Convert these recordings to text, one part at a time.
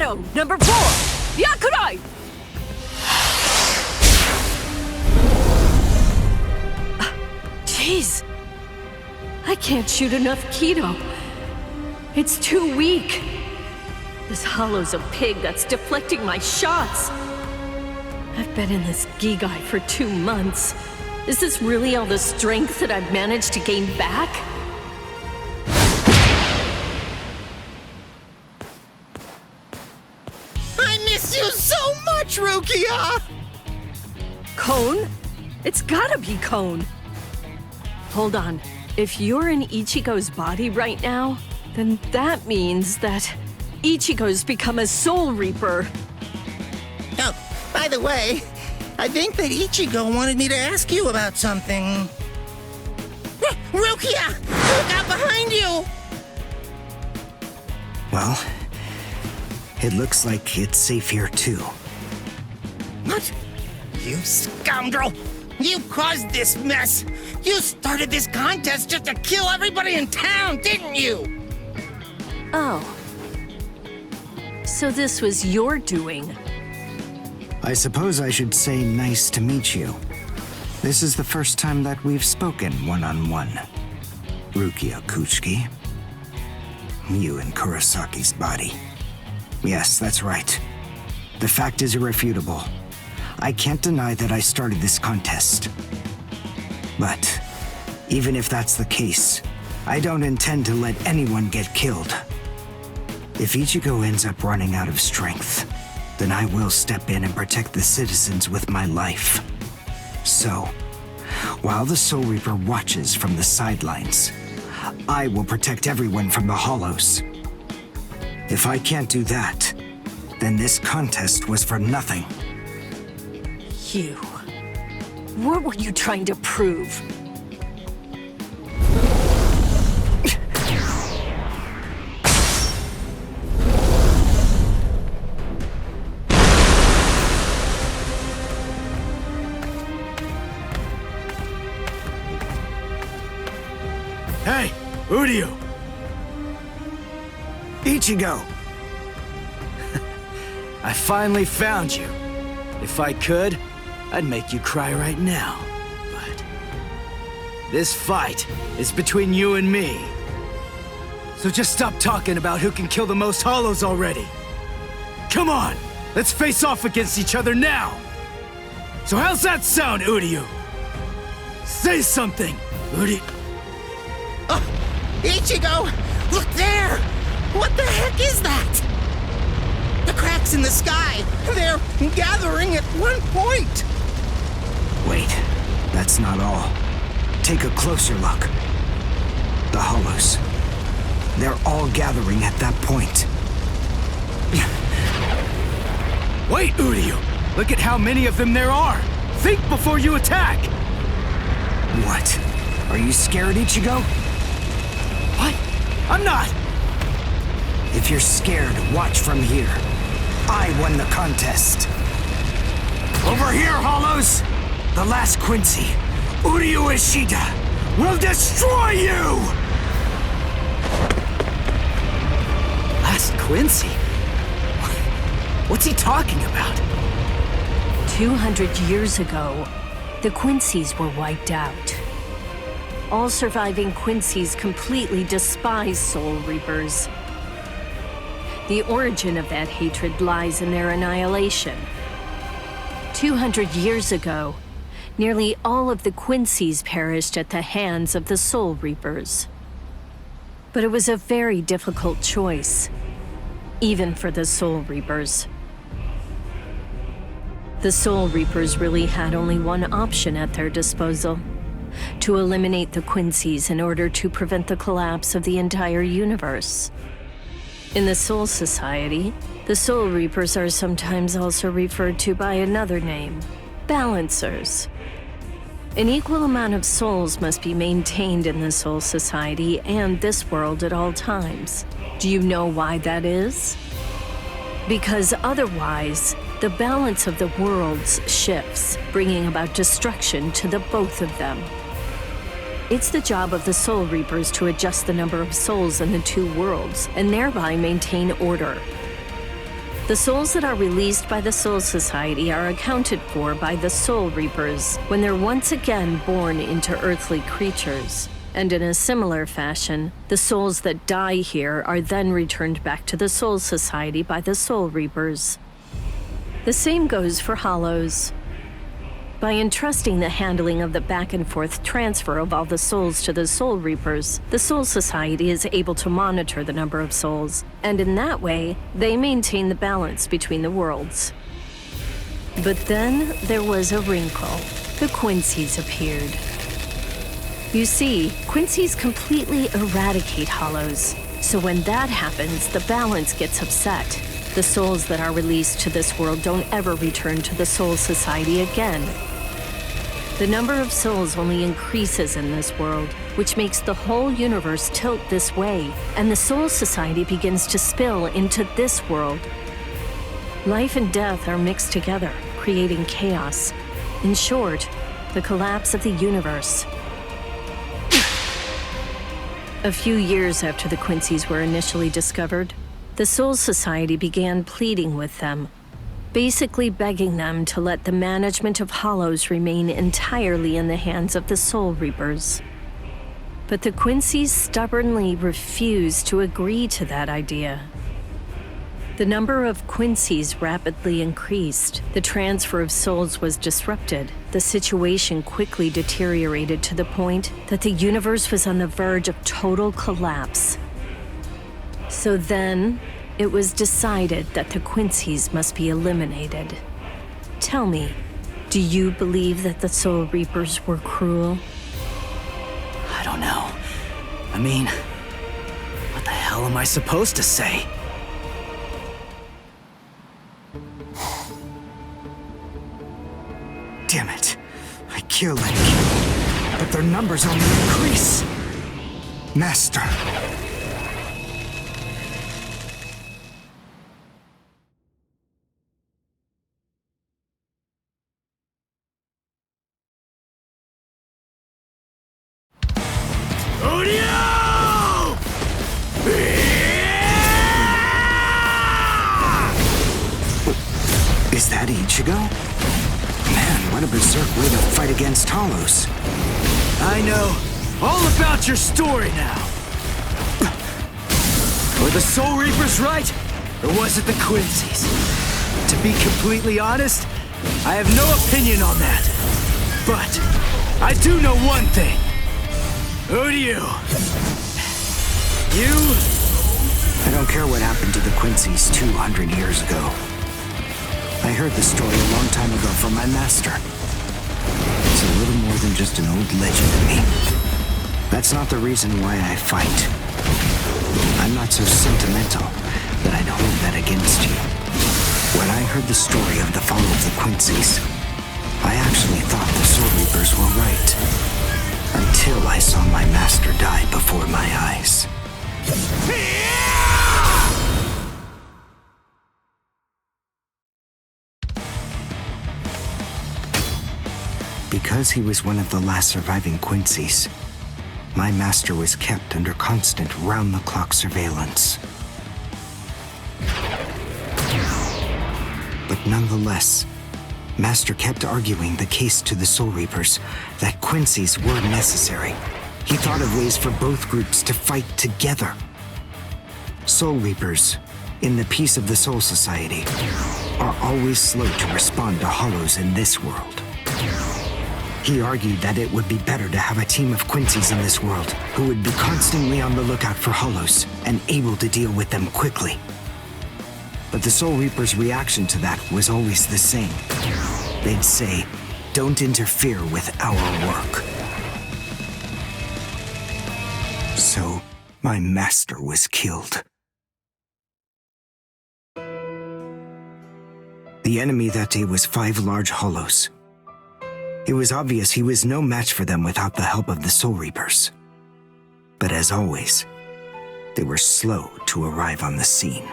Shadow, number 4! Yakurai! Jeez. I can't shoot enough Keto. It's too weak. This hollow's a pig that's deflecting my shots. I've been in this Gigai for 2 months. Is this really all the strength that I've managed to gain back? I miss you so much, Rukia! Cone? It's gotta be Cone. Hold on. If you're in Ichigo's body right now, then that means that Ichigo's become a Soul Reaper. Oh, by the way, I think that Ichigo wanted me to ask you about something. Rukia! Look out behind you! Well, it looks like it's safe here too. What? You scoundrel! You caused this mess! You started this contest just to kill everybody in town, didn't you? Oh. So this was your doing? I suppose I should say nice to meet you. This is the first time that we've spoken one-on-one. Rukia Kuchiki. You in Kurosaki's body. Yes, that's right. The fact is irrefutable. I can't deny that I started this contest. But even if that's the case, I don't intend to let anyone get killed. If Ichigo ends up running out of strength, then I will step in and protect the citizens with my life. So, while the Soul Reaper watches from the sidelines, I will protect everyone from the Hollows. If I can't do that, then this contest was for nothing. You. What were you trying to prove? Hey, Udio! Ichigo! I finally found you. If I could, I'd make you cry right now. But this fight is between you and me. So just stop talking about who can kill the most Hollows already. Come on, let's face off against each other now. So how's that sound, Udio? Say something, Udi. Ichigo! Look there! What the heck is that? The cracks in the sky! They're gathering at one point! Wait, that's not all. Take a closer look. The Hollows. They're all gathering at that point. Wait, Udio! Look at how many of them there are! Think before you attack! What? Are you scared, Ichigo? What? I'm not! If you're scared, watch from here. I won the contest. Over here, Hollows! The last Quincy, Udio Ishida, will destroy you! Last Quincy? What's he talking about? 200 years ago, the Quincy's were wiped out. All surviving Quincy's completely despise Soul Reapers. The origin of that hatred lies in their annihilation. 200 years ago, nearly all of the Quincy's perished at the hands of the Soul Reapers. But it was a very difficult choice, even for the Soul Reapers. The Soul Reapers really had only one option at their disposal: to eliminate the Quincy's in order to prevent the collapse of the entire universe. In the Soul Society, the Soul Reapers are sometimes also referred to by another name: Balancers. An equal amount of souls must be maintained in the Soul Society and this world at all times. Do you know why that is? Because otherwise, the balance of the worlds shifts, bringing about destruction to the both of them. It's the job of the Soul Reapers to adjust the number of souls in the two worlds, and thereby maintain order. The souls that are released by the Soul Society are accounted for by the Soul Reapers when they're once again born into earthly creatures. And in a similar fashion, the souls that die here are then returned back to the Soul Society by the Soul Reapers. The same goes for Hollows. By entrusting the handling of the back-and-forth transfer of all the souls to the Soul Reapers, the Soul Society is able to monitor the number of souls, and in that way, they maintain the balance between the worlds. But then there was a wrinkle. The Quincy's appeared. You see, Quincy's completely eradicate Hollows, so when that happens, the balance gets upset. The souls that are released to this world don't ever return to the Soul Society again. The number of souls only increases in this world, which makes the whole universe tilt this way, and the Soul Society begins to spill into this world. Life and death are mixed together, creating chaos. In short, the collapse of the universe. A few years after the Quincy's were initially discovered, the Soul Society began pleading with them, basically begging them to let the management of Hollows remain entirely in the hands of the Soul Reapers. But the Quincy's stubbornly refused to agree to that idea. The number of Quincy's rapidly increased. The transfer of souls was disrupted. The situation quickly deteriorated to the point that the universe was on the verge of total collapse. So then, it was decided that the Quincy's must be eliminated. Tell me, do you believe that the Soul Reapers were cruel? I don't know. I mean, what the hell am I supposed to say? Damn it. I kill and kill, but their numbers only increase. Master. Is that Ichigo? Man, what a berserk way to fight against Hollows. I know all about your story now. Were the Soul Reapers right, or was it the Quincy's? To be completely honest, I have no opinion on that. But I do know one thing. Who do you? You? I don't care what happened to the Quincy's 200 years ago. I heard the story a long time ago from my master. It's a little more than just an old legend to me. That's not the reason why I fight. I'm not so sentimental that I'd hold that against you. When I heard the story of the fall of the Quincy's, I actually thought the Soul Reapers were right. Until I saw my master die before my eyes. Because he was one of the last surviving Quincy's, my master was kept under constant round-the-clock surveillance. But nonetheless, Master kept arguing the case to the Soul Reapers that Quincy's were necessary. He thought of ways for both groups to fight together. Soul Reapers, in the peace of the Soul Society, are always slow to respond to Hollows in this world. He argued that it would be better to have a team of Quincy's in this world who would be constantly on the lookout for Hollows and able to deal with them quickly. But the Soul Reapers' reaction to that was always the same. They'd say, "Don't interfere with our work." So, my master was killed. The enemy that day was 5 large Hollows. It was obvious he was no match for them without the help of the Soul Reapers. But as always, they were slow to arrive on the scene.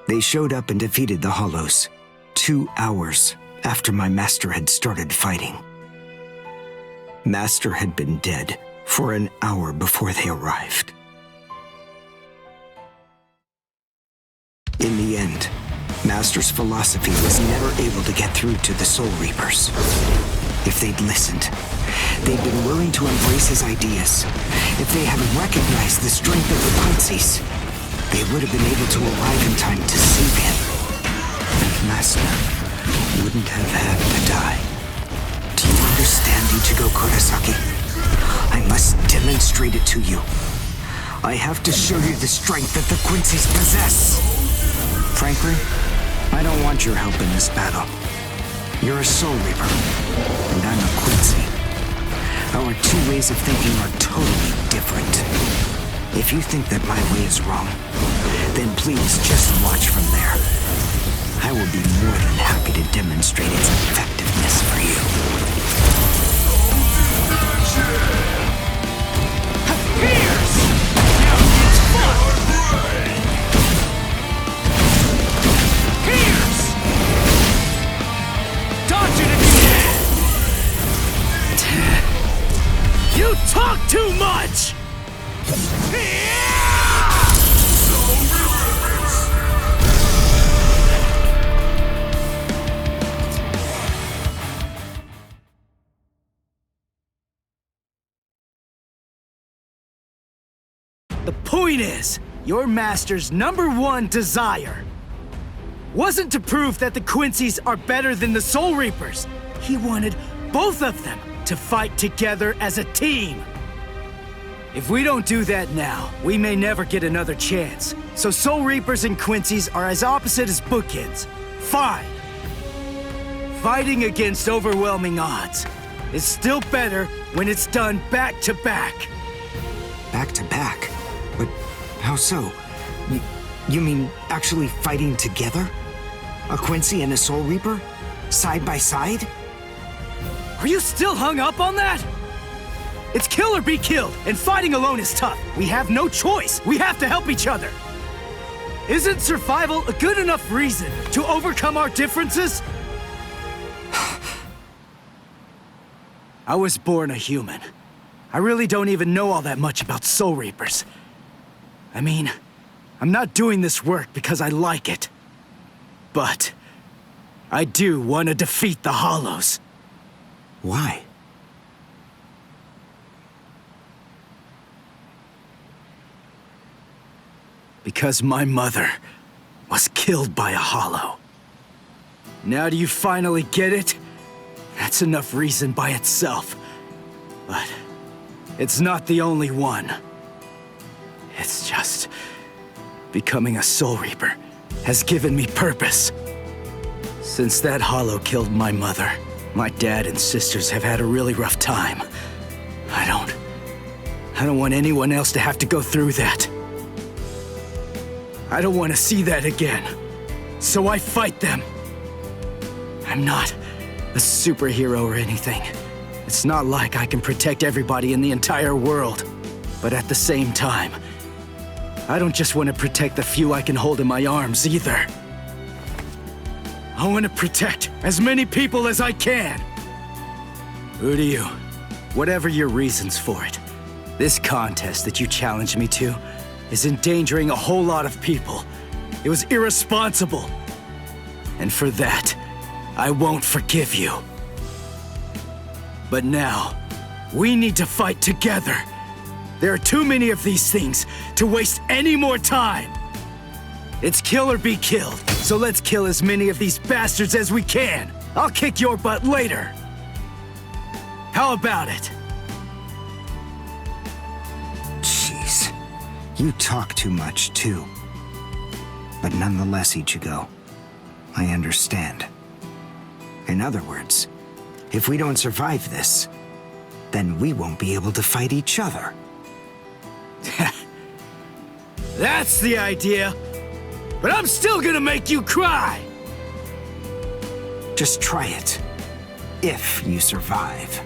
They showed up and defeated the Hollows 2 hours after my master had started fighting. Master had been dead for an hour before they arrived. In the end, Master's philosophy was never able to get through to the Soul Reapers. If they'd listened, they'd been willing to embrace his ideas. If they had recognized the strength of the Quincy's, they would have been able to arrive in time to save him. And Master wouldn't have had to die. Do you understand, Ichigo Kurosaki? I must demonstrate it to you. I have to show you the strength that the Quincy's possess. Frankly, I don't want your help in this battle. You're a Soul Reaper, and I'm a Quincy. Our two ways of thinking are totally different. If you think that my way is wrong, then please just watch from there. I will be more than happy to demonstrate its effectiveness for you. Pierce! Now it's fun! Pierce! Dodge it again! You talk too much! The point is, your master's #1 desire wasn't to prove that the Quincy's are better than the Soul Reapers. He wanted both of them to fight together as a team. If we don't do that now, we may never get another chance. So Soul Reapers and Quincy's are as opposite as bookends. Fine. Fighting against overwhelming odds is still better when it's done back to back. Back to back? But how so? You mean actually fighting together? A Quincy and a Soul Reaper? Side by side? Are you still hung up on that? It's kill or be killed, and fighting alone is tough. We have no choice. We have to help each other. Isn't survival a good enough reason to overcome our differences? I was born a human. I really don't even know all that much about Soul Reapers. I mean, I'm not doing this work because I like it. But I do want to defeat the Hollows. Why? Because my mother was killed by a Hollow. Now do you finally get it? That's enough reason by itself. But it's not the only one. It's just becoming a Soul Reaper has given me purpose. Since that Hollow killed my mother, my dad and sisters have had a really rough time. I don't want anyone else to have to go through that. I don't want to see that again. So I fight them. I'm not a superhero or anything. It's not like I can protect everybody in the entire world. But at the same time, I don't just want to protect the few I can hold in my arms either. I want to protect as many people as I can. Who do you? Whatever your reasons for it, this contest that you challenged me to is endangering a whole lot of people. It was irresponsible. And for that, I won't forgive you. But now, we need to fight together. There are too many of these things to waste any more time. It's kill or be killed, so let's kill as many of these bastards as we can. I'll kick your butt later. How about it? Jeez. You talk too much, too. But nonetheless, Ichigo, I understand. In other words, if we don't survive this, then we won't be able to fight each other. That's the idea. But I'm still gonna make you cry! Just try it. If you survive.